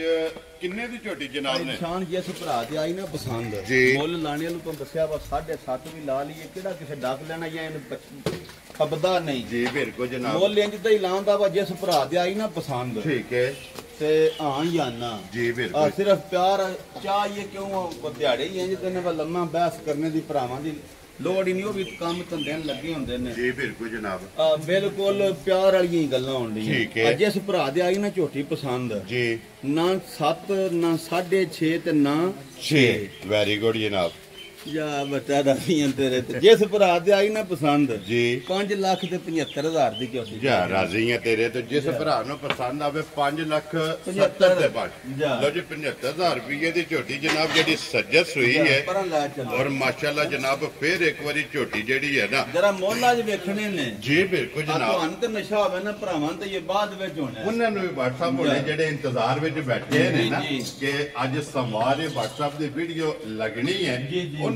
ਕਿੰਨੇ ਦੀ ਝੋਟੀ ਜਨਾਬ ਨੇ ਨਿਸ਼ਾਨ ਜਿਸ ਭਰਾ ਤੇ ਆਈ ਨਾ ਪਸੰਦ ਮੁੱਲ ਲਾਣੇ ਨੂੰ ਤੁਹਾਨੂੰ ਦੱਸਿਆ ਵਾ 7.5 ਵੀ ਲਾ ਲਈਏ ਕਿਹੜਾ ਕਿਸੇ ਡੱਕ ਲੈਣਾ ਜਾਂ ਇਹਨੂੰ ਖਬਦਾ ਨਹੀਂ ਜੀ ਬਿਲਕੁਲ ਜਨਾਬ ਮੁੱਲ ਇੰਜ ਤਾਂ ਹੀ ਲਾਉਂਦਾ ਵਾ ਜਿਸ ਭਰਾ ਤੇ ਆਈ ਨਾ ਪਸੰਦ ਠੀਕ ਹੈ ਤੇ ਹਾਂ ਜਾਂ ਨਾ ਜੀ ਬਿਲਕੁਲ ਸਿਰਫ ਪਿਆਰ ਚਾਹੀਏ ਕਿਉਂ ਦਿਹਾੜੇ ਹੀ ਇੰਜ ਤੈਨੂੰ ਵਾ ਲੰਮਾ ਬਹਿਸ ਕਰਨੇ ਦੀ ਭਰਾਵਾਂ ਦੀ ਲੋੜ ਹੀ ਨਹੀਂ ਉਹ ਵੀ ਕੰਮ ਧੰਦੇ ਲੱਗੇ ਹੁੰਦੇ ਨੇ ਜੀ ਬਿਲਕੁਲ ਜਨਾਬ ਬਿਲਕੁਲ ਪਿਆਰ ਵਾਲੀਆਂ ਹੀ ਗੱਲਾਂ ਹੁੰਦੀਆਂ ਜਿਸ ਭਰਾ ਦੇ ਆਈ ਨਾ ਝੋਟੀ ਪਸੰਦ ਜੀ ਨਾ 7 ਨਾ 6.5 ਤੇ ਨਾ 6 ਵੈਰੀ ਗੁੱਡ ਜਨਾਬ ਜਾ ਬਤਾ ਰਹੀਆਂ ਤੇਰੇ ਤੇ ਜਿਸ ਭਰਾ ਦੇ ਆਈ ਨਾ ਪਸੰਦ ਜੀ 5 ਲੱਖ ਤੇ 75,000 ਦੀ ਝੋਟੀ ਜਾ ਰਾਜ਼ੀ ਆ ਤੇਰੇ ਤੇ ਜਿਸ ਭਰਾ ਨੂੰ ਪਸੰਦ ਆਵੇ 5 ਲੱਖ 70 ਦੇ ਬਾਅਦ ਲੋ ਜੀ 75,000 ਰੁਪਏ ਦੀ ਝੋਟੀ ਜਨਾਬ ਜਿਹੜੀ ਸੱਜਸ ਹੋਈ ਹੈ ਔਰ ਮਾਸ਼ਾਅੱਲਾ ਜਨਾਬ ਫਿਰ ਇੱਕ ਵਾਰੀ ਝੋਟੀ ਜਿਹੜੀ ਹੈ ਨਾ ਜਰਾ ਮੋਹਲਾ ਜ ਵੇਖਣੇ ਨੇ ਜੀ ਬਿਲਕੁਲ ਜਨਾਬ ਤੁਹਾਨੂੰ ਤੇ ਨਸ਼ਾ ਹੋਵੇ ਨਾ ਭਰਾਵਾਂ ਤੇ ਇਹ ਬਾਅਦ ਵਿੱਚ ਹੋਣਾ ਉਹਨਾਂ ਨੂੰ ਵੀ WhatsApp ਹੋਣੇ ਜਿਹੜੇ ਇੰਤਜ਼ਾਰ ਵਿੱਚ ਬੈਠੇ ਨੇ ਨਾ ਕਿ ਅੱਜ ਸਵਾਰੇ WhatsApp ਦੀ ਵੀਡੀਓ ਲੱਗਣੀ ਹੈ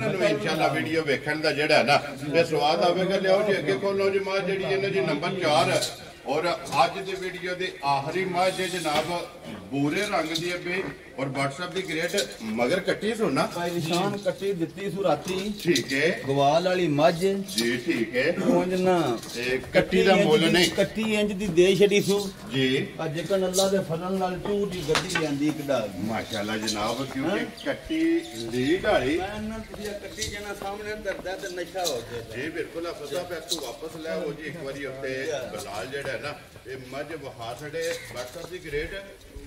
ਉਹਨਾਂ ਨੂੰ ਇਨਸ਼ਾਅੱਲਾ ਵੀਡੀਓ ਵੇਖਣ ਦਾ ਜਿਹੜਾ ਨਾ ਇਹ ਸਵਾਦ ਆਵੇਗਾ ਲਿਆਓ ਜੀ ਅੱਗੇ ਖੋਲੋ ਜੀ ਮਾਂ ਜਿਹੜੀ ਇਹਨਾਂ ਦੀ ਨੰਬਰ 4 ਔਰ ਅੱਜ ਦੀ ਵੀਡੀਓ ਦੀ ਆਖਰੀ ਮਾਂ ਜੇ ਜਨਾਬ ਬੂਰੇ ਰੰਗ ਦੀ ਹੈ ਬੇ ਔਰ WhatsApp ਦੀ ਗ੍ਰੇਡ ਮਗਰ ਕੱਟੀ ਸੋਨਾ ਭਾਈ ਨਿਸ਼ਾਨ ਕੱਟੀ ਦਿੱਤੀ ਸੂ ਰਾਤੀ ਠੀਕ ਹੈ ਗਵਾਲ ਵਾਲੀ ਮੱਝ ਜੀ ਠੀਕ ਹੈ ਉਂਝ ਨਾ ਇਹ ਕੱਟੀ ਦਾ ਮੁੱਲ ਨਹੀਂ ਕੱਟੀ ਇੰਜ ਦੀ ਦੇ ਛੜੀ ਸੂ ਜੀ ਅੱਜ ਕਨ ਅੱਲਾ ਦੇ ਫਜ਼ਲ ਨਾਲ ਝੂਰ ਦੀ ਗੱਡੀ ਲਿਆਂਦੀ ਕਢਾ ਮਾਸ਼ਾਅੱਲਾ ਜਨਾਬ ਕਿਉਂਕਿ ਕੱਟੀ ਲੀਡ ਵਾਲੀ ਮੈਂ ਨਾ ਤੁਸੀਂ ਕੱਟੀ ਜਣਾ ਸਾਹਮਣੇ ਦਰਦਾ ਤੇ ਨਸ਼ਾ ਹੋ ਗਿਆ ਜੀ ਬਿਲਕੁਲ ਅਫਜ਼ਾ ਪੈ ਤੂੰ ਵਾਪਸ ਲੈ ਉਹ ਜੀ ਇੱਕ ਵਾਰੀ ਉੱਤੇ ਬਲਾਲ ਜਿਹੜਾ ਹੈ ਨਾ ਇਹ ਮੱਝ ਵਹਾ ਸਾਡੇ WhatsApp ਦੀ ਗ੍ਰੇਡ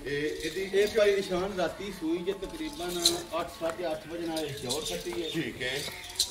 ਇਹ ਭਾਈ ਨਿਸ਼ਾਨ ਰਾਤੀ ਸੂਈ ਜੇ ਤਕਰੀਬਨ 8:30 ਵਜੇ ਨਾਲ ਸ਼ੋਰ ਕੱਟੀ ਹੈ ਠੀਕ ਹੈ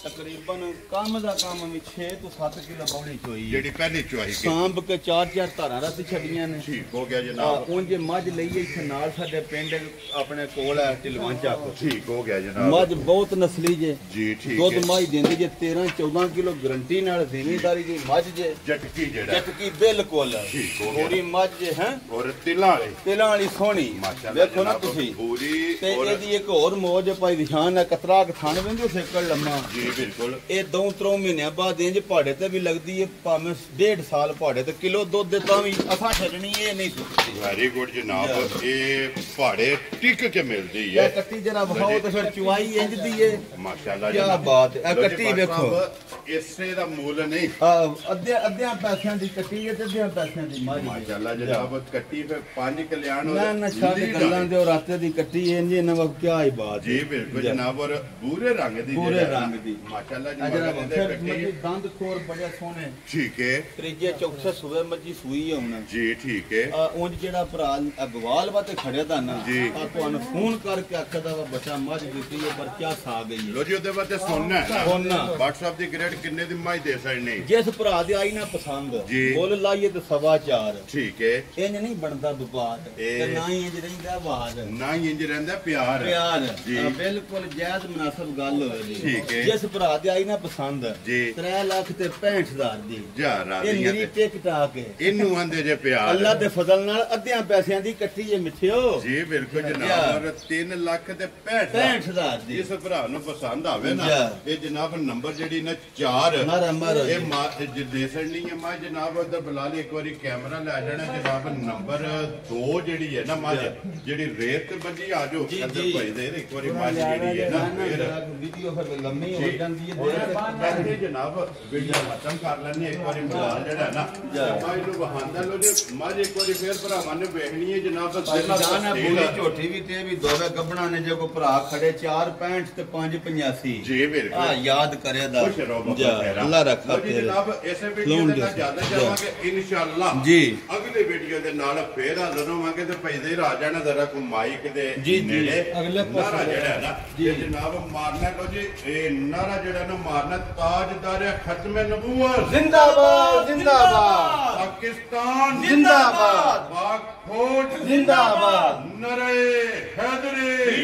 ਤਕਰੀਬਨ ਕੰਮ ਦਾ ਕੰਮ ਵੀ 6 ਤੋਂ 7 ਕਿਲੋ ਬੌਲੀ ਚੋਈ ਜਿਹੜੀ ਪਹਿਲੀ ਚੁਆਈ ਸਾਂਭ ਕੇ 4 ਧਾਰਾਂ ਰੱਤ ਛੱਡੀਆਂ ਨੇ ਠੀਕ ਹੋ ਗਿਆ ਜਨਾਬ ਉਂਝ ਮੱਝ ਲਈ ਇੱਥੇ ਨਾਲ ਸਾਡੇ ਪਿੰਡ ਆਪਣੇ ਕੋਲ ਹੈ ਢਿਲਵਾਂ ਚੱਕ ਠੀਕ ਹੋ ਗਿਆ ਜਨਾਬ ਮੱਝ ਬਹੁਤ ਨਸਲੀ ਜੇ ਜੀ ਠੀਕ ਦੁੱਧ ਹੈ ਮੱਝ ਦਿੰਦੀ ਜੇ 13-14 ਕਿਲੋ ਗਰੰਟੀ ਨਾਲ ਜ਼ਿਮੀਂਦਾਰੀ ਦੀ ਮੱਝ ਜੇ ਜਟਕੀ ਜਿਹੜਾ ਜਟਕੀ ਬਿਲਕੁਲ ਠੀਕ ਹੋ ਗਿਆ ਪੂਰੀ ਮੱਝ ਜੇ ਹੈ ਔਰ ਤਿਲਾਂ ਵਾਲੀ ਤਿਲਾਂ ਵਾਲੀ ਸੋਹਣੀ ਮਾਸ਼ਾਅੱਲਾ ਵੇਖੋ ਨਾ ਤੁਸੀਂ ਪੂਰੀ ਤੇ ਇਹਦੀ ਇੱਕ ਹੋਰ ਮੌਜ ਹੈ ਭਾਈ ਨਿਸ਼ਾਨ ਹੈ ਕਤਰਾ ਖਾਣ ਵੰਦੋ ਸੇਕੜ ਲੰਮਾ ਜੀ ਬਿਲਕੁਲ ਇਹ 2-3 ਮਹੀਨਿਆਂ ਬਾਅਦ ਇੰਜ ਪਹਾੜੇ ਤੇ ਵੀ ਲੱਗਦੀ ਹੈ ਭਾਵੇਂ 1.5 ਸਾਲ ਪਹਾੜੇ ਤੇ ਕਿਲੋ ਦੁੱਧ ਦੇ ਤਾਂ ਵੀ ਅਸਾਂ ਛੱਡਣੀ ਇਹ ਨਹੀਂ ਸੁੱਕਦੀ ਵੈਰੀ ਗੁੱਡ ਜਨਾਬ ਇਹ ਪਹਾੜੇ ਟਿਕ ਕੇ ਮਿਲਦੀ ਇਹ ਹੈ ਕੱਟੀ ਜਰਾ ਵਿਖਾਓ ਤੇ ਫਿਰ ਚੁਆਈ ਇੰਜ ਦੀ ਹੈ ਮਾਸ਼ਾਅੱਲਾ ਕੀ ਜਨਾਬ ਬਾਤ ਹੈ ਇਹ ਲਓ ਜੀ ਕੱਟੀ ਭਾਈ ਵੇਖੋ ਸਾਹਿਬ, ਇਸੇ ਦਾ ਮੁੱਲ ਨਹੀਂ ਅੱਧਿਆਂ ਪੈਸਿਆਂ ਦੀ ਕੱਟੀ ਹੈ ਤੇ ਅੱਧਿਆਂ ਪੈਸਿਆਂ ਦੀ ਮੱਝ ਮਾਸ਼ਾਅੱਲਾ ਜਨਾਬ ਕੱਟੀ ਫਿਰ 5 ਕਲਿਆਣ ਨਾ ਨਾ ਛੱਡ ਗੱਲਾਂ ਦੇ ਰਾਤੇ ਦੀ ਕੱਟੀ ਇੰਜ ਇਹਨਾਂ ਵਕ ਕੀ ਹੀ ਬਾਤ ਜੀ ਬਿਲਕੁਲ ਜਨਾਬ ਔਰ ਬੂਰੇ ਰੰਗ ਦੀ ਪੂਰੇ ਜਿਹੜਾ ਰੰਗ ਦੀ ਮਾਸ਼ਾਅੱਲਾ ਜੀ ਅਜਰਾ ਮਗਰ ਫਿਰ ਦੇ ਮੱਝੀ ਕੱਟੀ ਦੰਦ ਖੋਰ ਬੜੇ ਸੋਹਣੇ ਠੀਕ ਹੈ ਤੀਜੇ ਚੌਥੇ ਸੂਏ ਮੱਝੀ ਸੂਈ ਹੈ ਹੁਣ ਜੀ ਠੀਕ ਹੈ ਉਂਝ ਜਿਹੜਾ ਭਰਾ ਅਗਵਾਲ ਵਾ ਤੇ ਖੜਿਆ ਤਾਂ ਨਾ ਜੀ। ਆ ਤੁਹਾਨੂੰ ਫੋਨ ਕਰਕੇ ਆਖਦਾ ਵਾ ਬੱਚਾ ਮੱਝ ਦਿੱਤੀ ਹੈ ਪਰ ਕਿਆ ਸਾ ਗਈ ਹੈ ਲੋ ਜੀ ਉਹਦੇ ਬਾਅਦ ਸੁਣਨਾ ਹੈ ਸੁਣਨਾ। WhatsApp ਦੀ ਗ੍ਰੇਡ ਕਿੰਨੇ ਦੀ ਮਾਈ ਦੇ ਸਕਦੇ ਜਿਸ ਭਰਾ ਦੀ ਆਈ ਨਾ ਪਸੰਦ ਜੀ। ਮੁੱਲ ਲਾਈਏ ਤੇ 4.25 ਠੀਕ ਹੈ ਇੰਜ ਨਹੀਂ ਬਣਦਾ ਵਿਵਾਦ ਤੇ ਨਾ ਹੀ ਇੰਜ ਰਹਿੰਦਾ ਵਾਦ ਨਾ ਹੀ ਇੰਜ ਰਹਿੰਦਾ ਪਿਆਰ ਪਿਆਰ ਜੀ। ਬਿਲਕੁਲ ਜਾਇਜ਼ ਮੁਨਾਸਬ ਗੱਲ ਹੋਵੇ ਠੀਕ ਹੈ। ਜਿਸ ਭਰਾ ਦੀ ਆਈ ਨਾ ਪਸੰਦ ਜੀ। 3 ਲੱਖ ਤੇ 65,000 ਦੀ ਜਾ ਇਹ ਰਾਦੀਆਂ ਮੇਰੀ ਤੇ ਟਿਕ ਟਾਕ ਹੈ ਇਹਨੂੰ ਆਂਦੇ ਜੇ ਪਿਆਰ ਅੱਲਾ ਦੇ ਫਜ਼ਲ ਨਾਲ ਅੱਧਿਆਂ ਪੈਸਿਆਂ ਦੀ ਕੱਟੀ ਜੇ ਮਿੱਠਿਓ ਜੀ ਬਿਲਕੁਲ ਜਨਾਬ ਔਰ 3 ਲੱਖ ਤੇ 65,000 ਦੀ ਜਿਸ ਭਰਾ ਨੂੰ ਪਸੰਦ ਆਵੇ ਨਾ ਜੀ। ਇਹ ਜਨਾਬ ਨੰਬਰ ਜਿਹੜੀ ਨਾ 4 ਮਰ ਇਹ ਦੇਸਣ ਨਹੀਂ ਹੈ ਮੈਂ ਜਨਾਬ ਉਧਰ ਬੁਲਾ ਲਈ ਇੱਕ ਵਾਰੀ ਕੈਮਰਾ ਲੈ ਜਾਣਾ ਜਨਾਬ ਨੰਬਰ 2 ਜਿਹੜੀ ਹੈ ਨਾ ਮੱਝ ਜਿਹੜੀ ਰੇਤ ਤੇ ਬੱਜੀ ਆ ਜਾਓ ਜੀ, ਅੰਦਰ ਜੀ। ਭਾਈ ਦੇ ਇੱਕ ਵਾਰੀ ਮੱਝ ਜਿਹੜੀ ਹੈ ਨਾ ਫਿਰ ਵੀਡੀਓ ਫਿਰ ਲੰਮੀ ਹੋ ਜਾਂਦੀ ਹੈ ਕਹਿੰਦੇ ਜਨਾਬ ਵੀਡੀਓ ਖਤਮ ਕਰ ਲੈਣੇ ਇੱਕ ਵਾਰੀ ਬੁਲਾ ਜਿਹੜਾ ਨਾ ਮੱਝ ਨੂੰ ਬਹਾਨਾ ਲੋ ਜੇ ਮੱਝ ਇੱਕ ਵਾਰੀ ਫੇਰ ਭਰਾਵਾਂ ਨੇ ਵੇਖਣੀ ਹੈ ਜਨਾਬ ਜਾਨ ਹੈ ਬੋਲੀ ਝੋਟੀ ਵੀ ਤੇ ਵੀ ਦੋਵੇਂ ਗੱਬਣਾ ਨੇ ਜੇ ਕੋ ਭਰਾ ਖੜੇ 4.65 ਤੇ 5.85 ਜੀ ਬਿਲਕੁਲ ਆ ਯਾਦ ਕਰੇ ਦਾ ਖੁਸ਼ ਰਹੋ ਬਾਬਾ ਜਾ, ਖੈਰਾ। ਅੱਲਾ ਰੱਖਾ ਲਓ ਜੀ ਤੇਰੇ ਜਨਾਬ ਇਸੇ ਵੀਡੀਓ ਦੇ ਨਾਲ ਜ਼ਿਆਦਾ ਜਾਵਾਂਗੇ ਇਨਸ਼ਾਅੱਲਾ ਜੀ। ਅਗਲੇ ਵੀਡੀਓ ਦੇ ਨਾਲ ਫੇਰ ਹਾਜ਼ਰ ਹੋਵਾਂਗੇ ਤੇ ਪੈਦੇ ਰਾਹ ਜਾਣਾ ਜ਼ਰਾ ਕੋ ਮਾਈਕ ਦੇ ਜੀ, ਜੀ। ਨੇੜੇ ਅਗਲੇ ਪਾਸੇ ਨਾਰਾ ਜਿਹੜਾ ਹੈ ਨਾ ਜੀ। ਇਹ ਜਨਾਬ ਮਾਰਨਾ ਲੋ ਜੀ ਇਹ ਨਾਰਾ ਜਿਹੜਾ ਨਾ ਮਾਰਨਾ ਤਾਜਦਾਰ ਖਤਮੇ ਨਬੂਵਤ ਜ਼ਿੰਦਾਬਾਦ ਜ਼ਿੰਦਾਬਾਦ ਪਾਕਿਸਤਾਨ ਜ਼ਿੰਦਾਬਾਦ ਪਾਕ ਫੌਜ ਜ਼ਿੰਦਾਬਾਦ ਨਰੇ ਹੈਦਰੀ